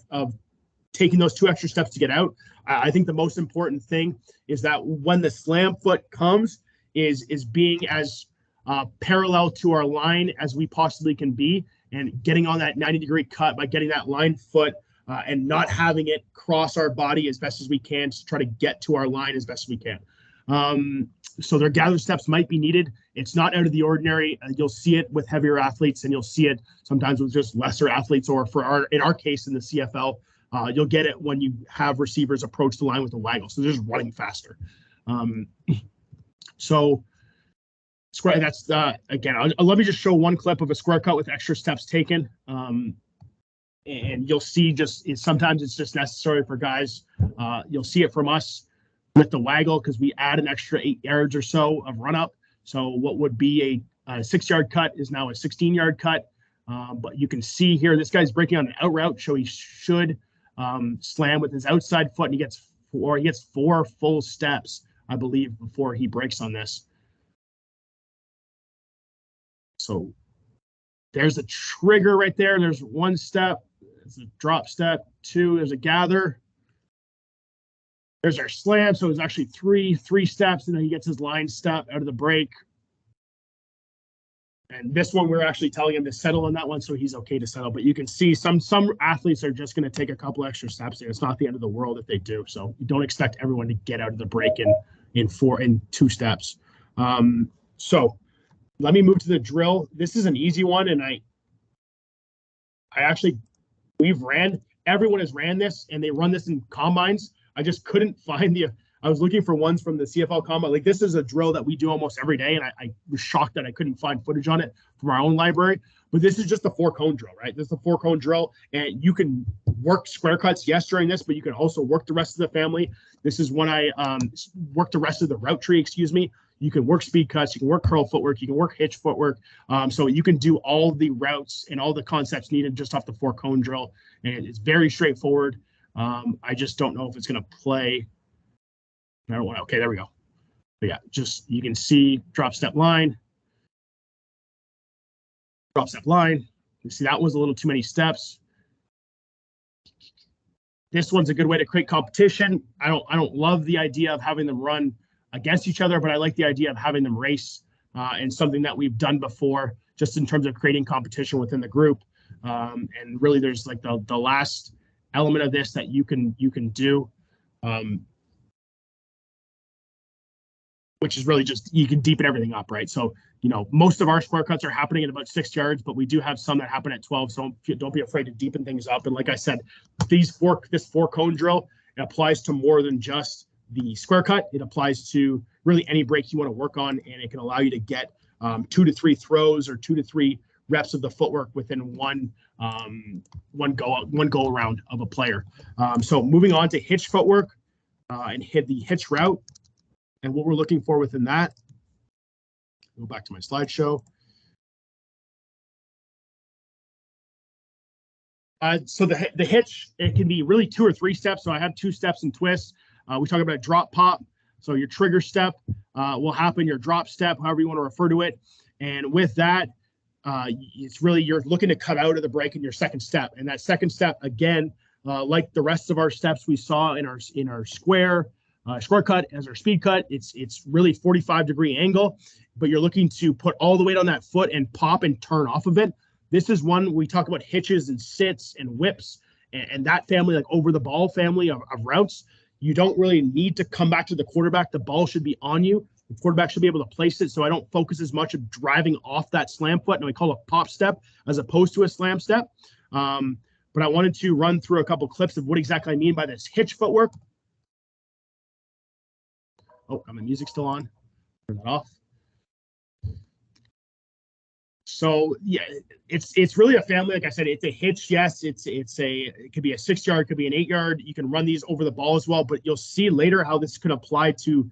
taking those 2 extra steps to get out. I think the most important thing is that when the slam foot comes, is being as parallel to our line as we possibly can be, and getting on that 90-degree cut by getting that line foot and not having it cross our body as best as we can to try to get to our line as best as we can. So their gather steps might be needed. It's not out of the ordinary. You'll see it with heavier athletes, and you'll see it sometimes with just lesser athletes, or in our case in the CFL, you'll get it when you have receivers approach the line with a waggle. So they're just running faster. So square, that's again, let me just show one clip of a square cut with extra steps taken. And you'll see sometimes it's just necessary for guys. You'll see it from us with the waggle, because we add an extra 8 yards or so of run up. So what would be a 6-yard cut is now a 16-yard cut. But you can see here, this guy's breaking on an out route, so he should slam with his outside foot, and he gets 4 full steps, I believe, before he breaks on this. So there's a trigger right there. There's 1 step. There's a drop step. 2. There's a gather. There's our slam. So it's actually three steps, and then he gets his line step out of the break. And this one, we're actually telling him to settle on that one, so he's okay to settle. But you can see some athletes are just going to take a couple extra steps there. It's not the end of the world if they do. So you don't expect everyone to get out of the break in 2 steps. So let me move to the drill. This is an easy one, and everyone has ran this, and they run this in combines. I just couldn't find I was looking for ones from the CFL combine. Like, this is a drill that we do almost every day, and I was shocked that I couldn't find footage on it from our own library. But this is just a 4-cone drill, right? This is a 4-cone drill, and you can work square cuts, yes, during this, but you can also work the rest of the family. This is when I work the rest of the route tree, excuse me. You can work speed cuts, you can work curl footwork, you can work hitch footwork. So you can do all the routes and all the concepts needed just off the 4-cone drill. And it's very straightforward. I just don't know if it's going to play. I don't want to. Okay, there we go. But yeah, just you can see drop step line. Drop step line. You see that was a little too many steps. This one's a good way to create competition. I don't love the idea of having them run against each other, but I like the idea of having them race, and something that we've done before, just in terms of creating competition within the group. And really, there's like the last element of this that you can do, which is really just you can deepen everything up, right? So, most of our square cuts are happening at about 6 yards, but we do have some that happen at 12. So don't be afraid to deepen things up. And like I said, this 4-cone drill, it applies to more than just the square cut. It applies to really any break you want to work on, and it can allow you to get 2 to 3 throws or 2 to 3 reps of the footwork within one go around of a player. So moving on to hitch footwork, and hit the hitch route, and what we're looking for within that. Go back to my slideshow. So the hitch, it can be really 2 or 3 steps. So I have 2 steps and twists. We talk about drop pop. So your trigger step will happen, your drop step, however you want to refer to it. And with that, it's really you're looking to cut out of the break in your second step. And that second step, again, like the rest of our steps we saw in our square cut as our speed cut, it's really 45-degree angle, but you're looking to put all the weight on that foot and pop and turn off of it. This is one we talk about hitches and sits and whips and that family, like over the ball family of routes. You don't really need to come back to the quarterback. The ball should be on you. The quarterback should be able to place it, so I don't focus as much of driving off that slam foot, and we call it a pop step as opposed to a slam step. But I wanted to run through a couple clips of what exactly I mean by this hitch footwork. Oh, got my music still on. Turn that off. So yeah, it's really a family. Like I said, it's a hitch. Yes, it could be a 6-yard, could be an 8-yard. You can run these over the ball as well, but you'll see later how this could apply to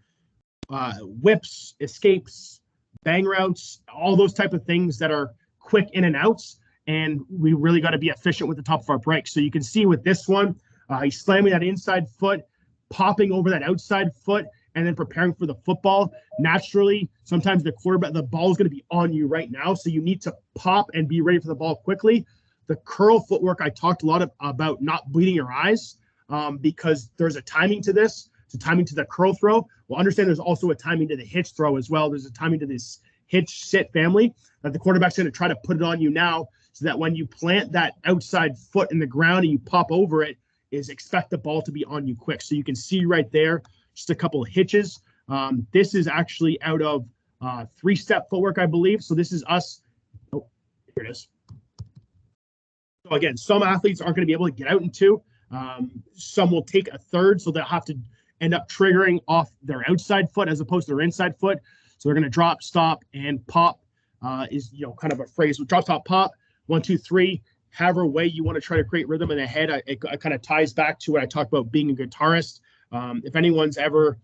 whips, escapes, bang routes, all those type of things that are quick in and outs. And we really got to be efficient with the top of our break. So you can see with this one, he's slamming that inside foot, popping over that outside foot, and then preparing for the football. Naturally, sometimes the ball is going to be on you right now, so you need to pop and be ready for the ball quickly. The curl footwork, I talked a lot about not bleeding your eyes, because there's a timing to this. It's a timing to the curl throw. Well, understand there's also a timing to the hitch throw as well. There's a timing to this hitch sit family that the quarterback's going to try to put it on you now, so that when you plant that outside foot in the ground and you pop over it, is expect the ball to be on you quick. So you can see right there, just a couple of hitches. This is actually out of 3-step footwork, I believe. So this is us. Oh, here it is. So again, some athletes aren't going to be able to get out in 2. Some will take a third, so they'll have to end up triggering off their outside foot as opposed to their inside foot. So they're going to drop, stop, and pop. Is kind of a phrase with drop, stop, pop. 1, 2, 3. However way you want to try to create rhythm in the head, it kind of ties back to what I talked about being a guitarist. If anyone's ever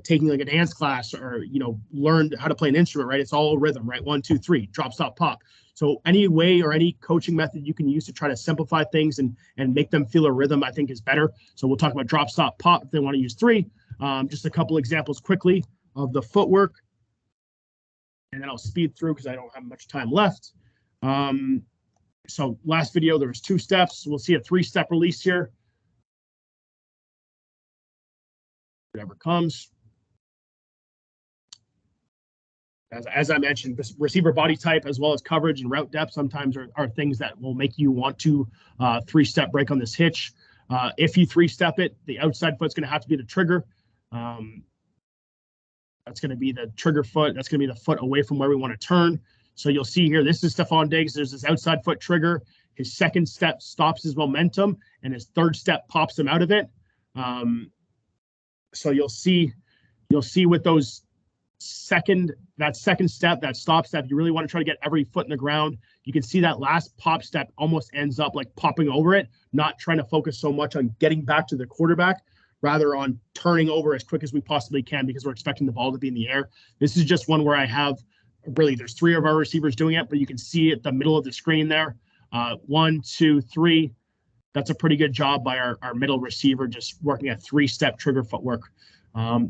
taking like a dance class or learned how to play an instrument, right? It's all rhythm, right? 1, 2, 3, drop, stop, pop. So any way or any coaching method you can use to try to simplify things and make them feel a rhythm, I think is better. So we'll talk about drop, stop, pop if they want to use 3. Just a couple examples quickly of the footwork, and then I'll speed through because I don't have much time left. So last video, there was 2 steps. We'll see a 3-step release here. Whatever comes. As I mentioned, receiver body type as well as coverage and route depth sometimes are things that will make you want to 3-step break on this hitch. If you 3-step it, the outside foot's going to have to be the trigger. That's going to be the trigger foot. That's going to be the foot away from where we want to turn. So you'll see here, this is Stephon Diggs. There's this outside foot trigger. His second step stops his momentum, and his third step pops him out of it. So you'll see with those second step, that stop step, you really want to try to get every foot in the ground. You can see that last pop step almost ends up like popping over it, not trying to focus so much on getting back to the quarterback, rather on turning over as quick as we possibly can because we're expecting the ball to be in the air. This is just one where I have really, there's 3 of our receivers doing it, but you can see at the middle of the screen there, 1, 2, 3. That's a pretty good job by our middle receiver, just working a 3-step trigger footwork.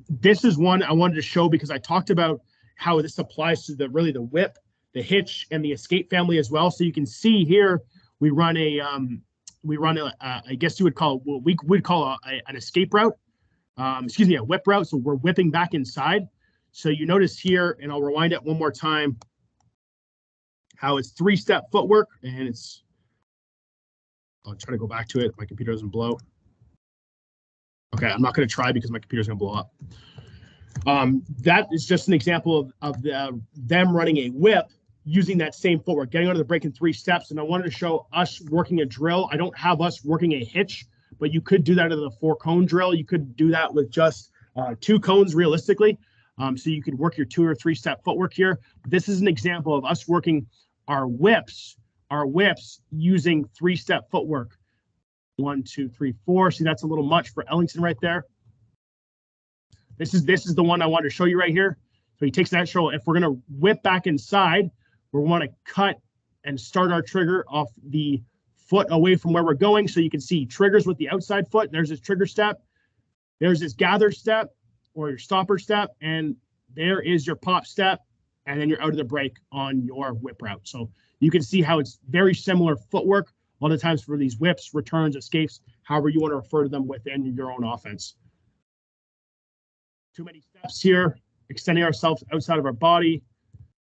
This is one I wanted to show because I talked about how this applies to the whip, the hitch, and the escape family as well. So you can see here we run a I guess you would call what we would call an escape route. A whip route. So we're whipping back inside. So you notice here, and I'll rewind it one more time, how it's 3-step footwork, and I'll try to go back to it. My computer doesn't blow. Okay, I'm not going to try because my computer's going to blow up. That is just an example of them running a whip using that same footwork, getting out of the break in 3 steps. And I wanted to show us working a drill. I don't have us working a hitch, but you could do that in the 4-cone drill. You could do that with just 2 cones realistically. So you could work your 2 or 3-step footwork here. This is an example of us working our whips using 3-step footwork. 1, 2, 3, 4. See, that's a little much for Ellington right there. This is the one I wanted to show you right here. So he takes that show. If we're going to whip back inside, we want to cut and start our trigger off the foot away from where we're going. So you can see triggers with the outside foot. There's his trigger step. There's his gather step or your stopper step. And there is your pop step. And then you're out of the break on your whip route. So you can see how it's very similar footwork. A lot of times for these whips, returns, escapes, however you want to refer to them within your own offense. Too many steps here, extending ourselves outside of our body.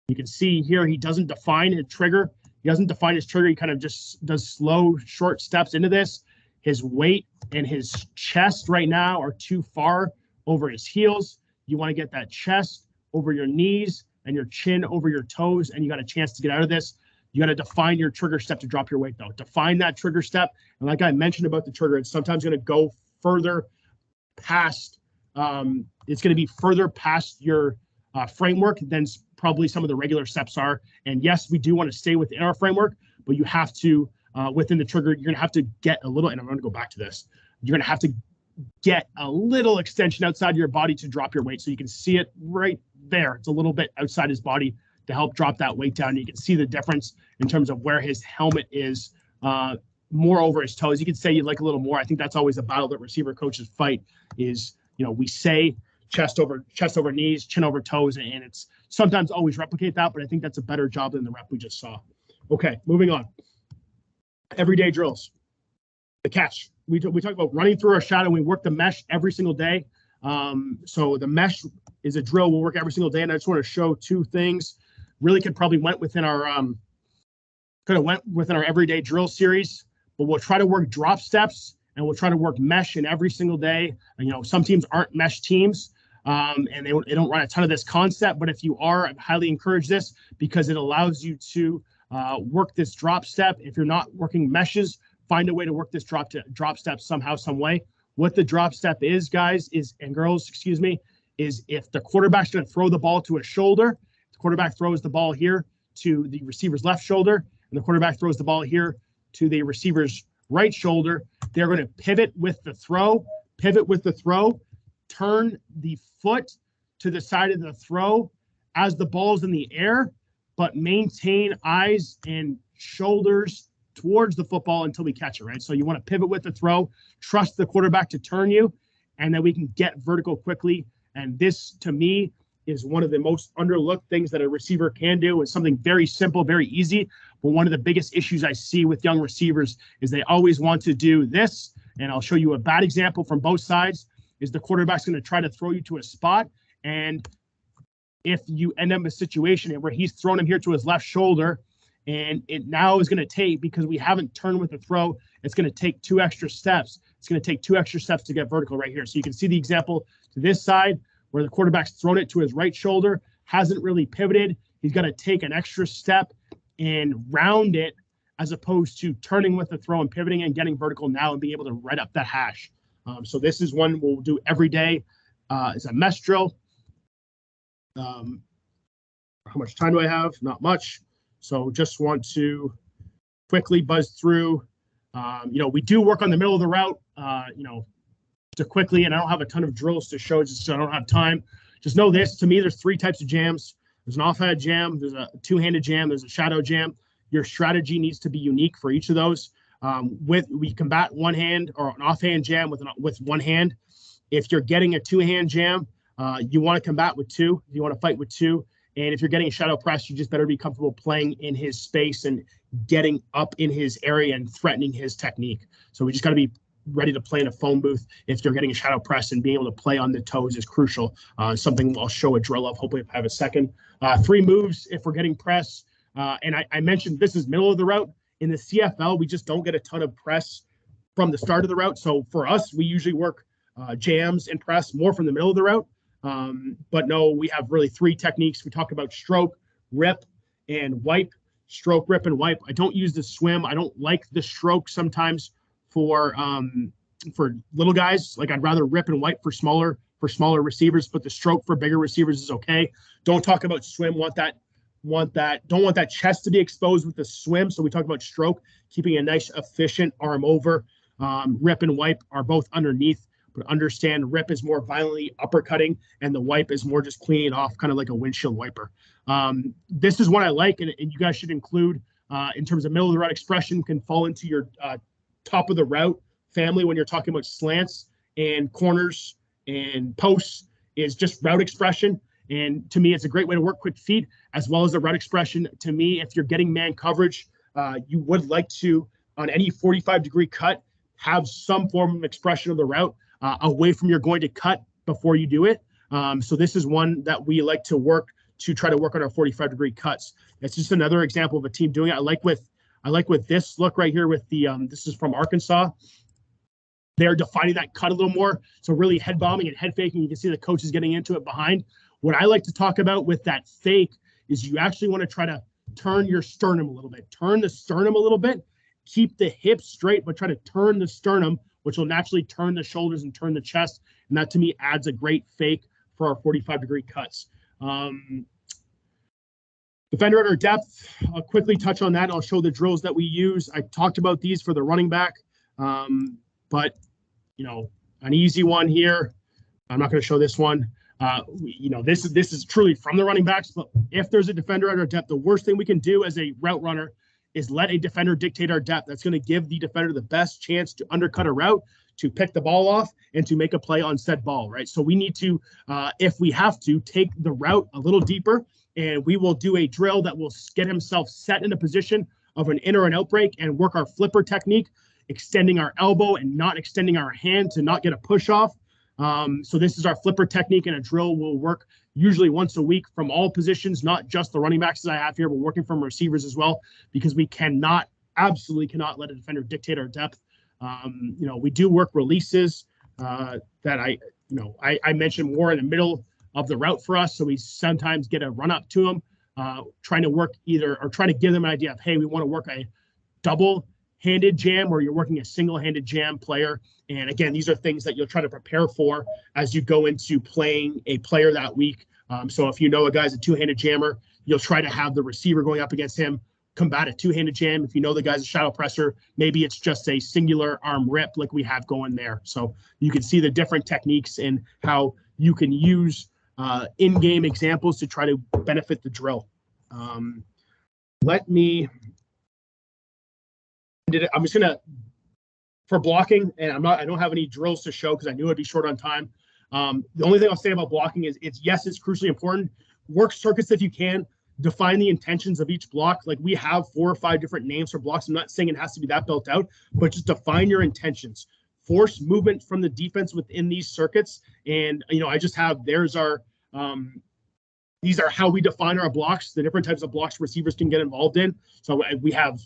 You can see here he doesn't define his trigger. He doesn't define his trigger. He kind of just does slow, short steps into this. His weight and his chest right now are too far over his heels. You want to get that chest over your knees and your chin over your toes, and you got a chance to get out of this. You got to define your trigger step to drop your weight, though. Define that trigger step. And like I mentioned about the trigger, it's sometimes going to go further past, it's going to be further past your framework than probably some of the regular steps are. And yes, we do want to stay within our framework, but you have to, within the trigger, you're going to have to get a little, and I'm going to go back to this. You're going to have to get a little extension outside your body to drop your weight. So you can see it right there. It's a little bit outside his body to help drop that weight down. You can see the difference in terms of where his helmet is more over his toes. You could say you'd like a little more. I think that's always a battle that receiver coaches fight is, we say chest over knees, chin over toes, and it's sometimes always replicate that, but I think that's a better job than the rep we just saw. Okay, moving on. Everyday drills. The catch. We talk about running through our shadow. We work the mesh every single day. So the mesh is a drill we'll work every single day, and I just want to show 2 things. Really could probably went within our everyday drill series, but we'll try to work drop steps and we'll try to work mesh in every single day. And, some teams aren't mesh teams, and they don't run a ton of this concept. But if you are, I highly encourage this because it allows you to work this drop step. If you're not working meshes, find a way to work this drop step somehow, some way. What the drop step is, guys, and girls, is if the quarterback's going to throw the ball to a shoulder. Quarterback throws the ball here to the receiver's left shoulder, and the quarterback throws the ball here to the receiver's right shoulder. They're going to pivot with the throw, turn the foot to the side of the throw as the ball's in the air, but maintain eyes and shoulders towards the football until we catch it, right? So you want to pivot with the throw, trust the quarterback to turn you, and then we can get vertical quickly. And this, to me, is one of the most underlooked things that a receiver can do. It's something very simple, very easy. But one of the biggest issues I see with young receivers is they always want to do this. And I'll show you a bad example from both sides is the quarterback's going to try to throw you to a spot. And if you end up in a situation where he's thrown him here to his left shoulder, and it now is going to take, because we haven't turned with the throw, it's going to take 2 extra steps. It's going to take 2 extra steps to get vertical right here. So you can see the example to this side, where the quarterback's thrown it to his right shoulder, hasn't really pivoted. He's got to take an extra step and round it as opposed to turning with the throw and pivoting and getting vertical now and being able to write up that hash. So this is one we'll do every day. It's a mesh drill. How much time do I have? Not much. So just want to quickly buzz through. We do work on the middle of the route, to quickly, and I don't have a ton of drills to show just so I don't have time. Just know this, to me, there's 3 types of jams. There's an offhand jam, there's a two-handed jam, there's a shadow jam. Your strategy needs to be unique for each of those. We combat one hand or an offhand jam with one hand. If you're getting a two-hand jam, you want to combat with 2. You want to fight with 2. And if you're getting a shadow press, you just better be comfortable playing in his space and getting up in his area and threatening his technique. So we just got to be ready to play in a phone booth if you're getting a shadow press, and being able to play on the toes is crucial. Something I'll show a drill of, hopefully if I have a second. 3 moves if we're getting press. And I mentioned this is middle of the route. In the CFL, we just don't get a ton of press from the start of the route. So for us, we usually work jams and press more from the middle of the route. But no, we have really 3 techniques. We talk about stroke, rip, and wipe. Stroke, rip, and wipe. I don't use the swim. I don't like the stroke sometimes for little guys. Like, I'd rather rip and wipe for smaller receivers, but the stroke for bigger receivers is okay. Don't talk about swim. Don't want that chest to be exposed with the swim. So we talk about stroke, keeping a nice efficient arm over. Rip and wipe are both underneath, but understand rip is more violently uppercutting and the wipe is more just cleaning off, kind of like a windshield wiper. This is what I like, and you guys should include in terms of middle of the route expression, can fall into your top of the route family when you're talking about slants and corners and posts, is just route expression. And to me, it's a great way to work quick feet as well as the route expression. To me, if you're getting man coverage, you would like to, on any 45-degree cut, have some form of expression of the route away from your going to cut before you do it. So this is one that we like to work to try to work on our 45-degree cuts. It's just another example of a team doing it. I like with this look right here with the, this is from Arkansas. They're defining that cut a little more. So really head bombing and head faking. You can see the coach is getting into it behind. What I like to talk about with that fake is you actually want to try to turn your sternum a little bit. Turn the sternum a little bit. Keep the hips straight, but try to turn the sternum, which will naturally turn the shoulders and turn the chest. And that, to me, adds a great fake for our 45-degree cuts. Defender under depth, I'll quickly touch on that. I'll show the drills that we use. I talked about these for the running back, but, an easy one here. I'm not going to show this one. This is truly from the running backs, but if there's a defender under depth, the worst thing we can do as a route runner is let a defender dictate our depth. That's going to give the defender the best chance to undercut a route, to pick the ball off, and to make a play on said ball, right? So we need to, if we have to, take the route a little deeper, and we will do a drill that will get himself set in a position of an in or an out break and work our flipper technique, extending our elbow and not extending our hand to not get a push off. So this is our flipper technique, and a drill will work usually once a week from all positions, not just the running backs that I have here, but working from receivers as well, because we absolutely cannot let a defender dictate our depth. We do work releases that I mentioned more in the middle of the route for us. So we sometimes get a run up to them, trying to give them an idea of, hey, we want to work a double-handed jam, or you're working a single-handed jam player. And again, these are things that you'll try to prepare for as you go into playing a player that week. So if you know a guy's a two-handed jammer, you'll try to have the receiver going up against him combat a two-handed jam. If you know the guy's a shadow presser, maybe it's just a singular arm rip like we have going there. So you can see the different techniques and how you can use in-game examples to try to benefit the drill. I'm just gonna, for blocking, and I don't have any drills to show because I knew I'd be short on time. The only thing I'll say about blocking is it's crucially important. Work circuits if you can. Define the intentions of each block. Like, we have 4 or 5 different names for blocks. I'm not saying it has to be that built out, but just define your intentions. Force movement from the defense within these circuits. And, I just have, these are how we define our blocks, the different types of blocks receivers can get involved in. So we have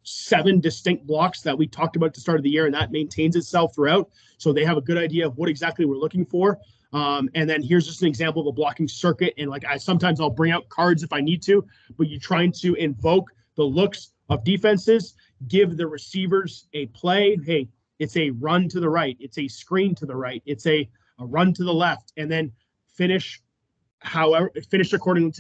7 distinct blocks that we talked about at the start of the year, and that maintains itself throughout. So they have a good idea of what exactly we're looking for. And then here's just an example of a blocking circuit. And sometimes I'll bring out cards if I need to, but you're trying to invoke the looks of defenses, give the receivers a play. Hey, it's a run to the right. It's a screen to the right. It's a run to the left, and then finish accordingly,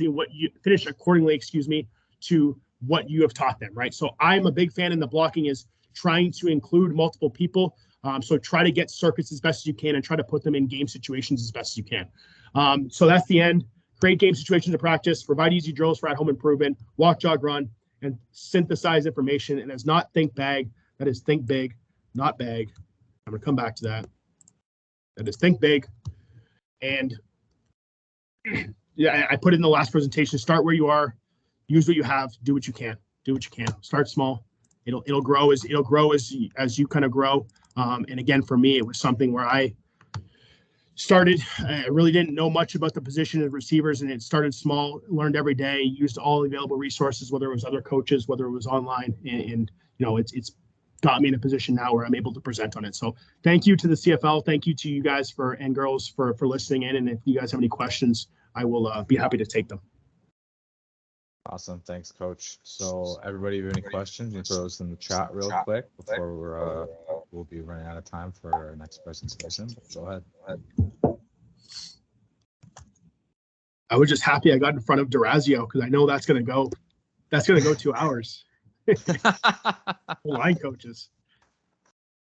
to what you have taught them, right? So I'm a big fan in the blocking is trying to include multiple people. So try to get circuits as best as you can and try to put them in game situations as best as you can. So that's the end. Create game situations to practice, provide easy drills for at-home improvement, walk, jog, run, and synthesize information. And it's not think bag. That is think big, not bag. I'm going to come back to that. That is think big. And yeah, I put it in the last presentation. Start where you are, use what you have, do what you can. Start small. It'll grow as you kind of grow. And again, for me, it was something where I started. I really didn't know much about the position of receivers, and it started small. Learned every day. Used all available resources, whether it was other coaches, whether it was online, and it's got me in a position now where I'm able to present on it. So thank you to the CFL. Thank you to you guys and girls for listening in. And if you guys have any questions, I will be happy to take them. Awesome. Thanks, Coach. So everybody, if you have any questions, you can throw those in the chat real quick before we'll be running out of time for our next presentation. Go ahead. I was just happy I got in front of Durazio because I know that's going to go 2 hours. Line coaches.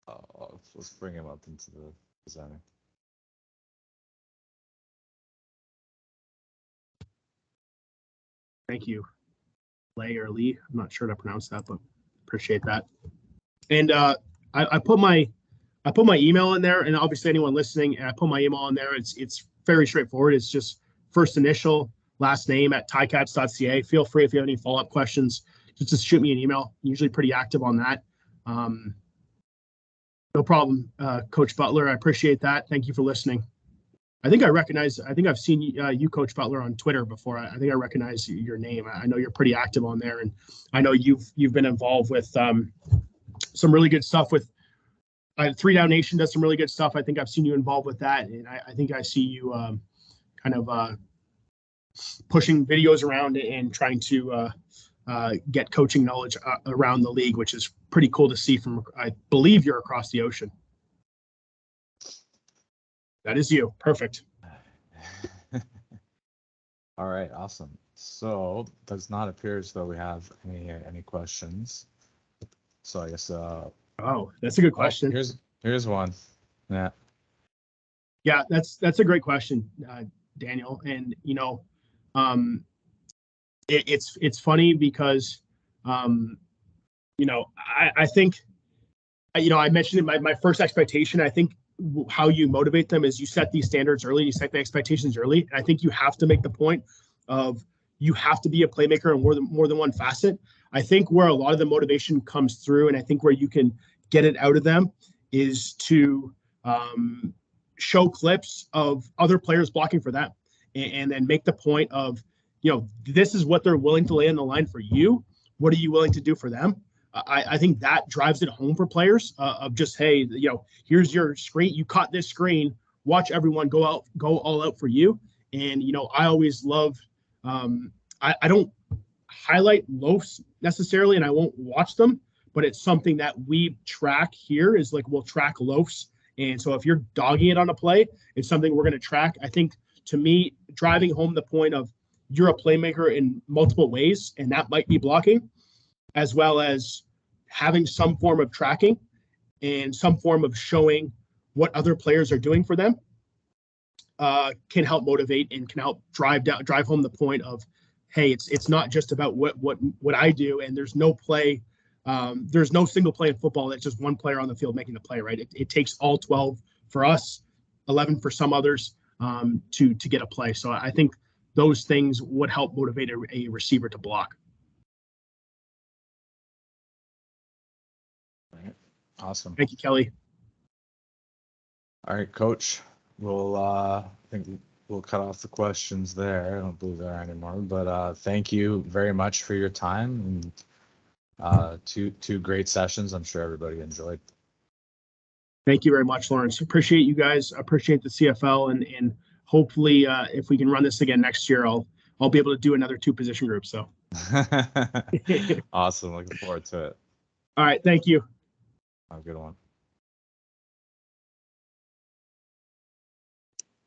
Oh, let's bring him up into the presenting. Thank you, Lee. I'm not sure how to pronounce that, but appreciate that. And I put my email in there, and obviously anyone listening, I put my email in there. It's very straightforward. It's just first initial, last name @ticats.ca. Feel free if you have any follow-up questions, just shoot me an email. I'm usually pretty active on that. No problem, Coach Butler. I appreciate that. Thank you for listening. I think I've seen you, Coach Butler, on Twitter before. I think I recognize your name. I know you're pretty active on there, and I know you've been involved with some really good stuff with 3 Down Nation does some really good stuff. I think I've seen you involved with that, and I think I see you kind of pushing videos around and trying to get coaching knowledge around the league, which is pretty cool to see from, I believe you're across the ocean. That is you. Perfect. All right. Awesome. So does not appear as though we have any questions. So I guess. Oh, that's a good question. Here's one. Yeah. Yeah, that's a great question, Daniel. And it's funny because I think I mentioned in my first expectation. I think how you motivate them is you set these standards early, you set the expectations early. And I think you have to make the point of you have to be a playmaker in more than one facet. I think where a lot of the motivation comes through, and I think where you can get it out of them, is to show clips of other players blocking for them, and then make the point of, this is what they're willing to lay on the line for you. What are you willing to do for them? I think that drives it home for players of just, hey, here's your screen. You caught this screen. Watch everyone go all out for you. And, I always love, I don't highlight loafs necessarily, and I won't watch them, but it's something that we track here is like, we'll track loafs. And so if you're dogging it on a play, it's something we're going to track. I think, to me, driving home the point of you're a playmaker in multiple ways, and that might be blocking, as well as having some form of tracking and some form of showing what other players are doing for them, can help motivate and can help drive home the point of, hey, it's not just about what I do, and there's no play. There's no single play in football that's just one player on the field making the play, right? It takes all 12 for us, 11 for some others, to get a play. So I think those things would help motivate a receiver to block. Awesome. Thank you, Kelly. All right, Coach. I think we'll cut off the questions there. I don't believe there are anymore, but thank you very much for your time, and two great sessions. I'm sure everybody enjoyed. Thank you very much, Lawrence. Appreciate you guys. Appreciate the CFL, and hopefully, if we can run this again next year, I'll I'll be able to do another 2 position groups. So, Awesome. Looking forward to it. all right. Thank you. Have a good one.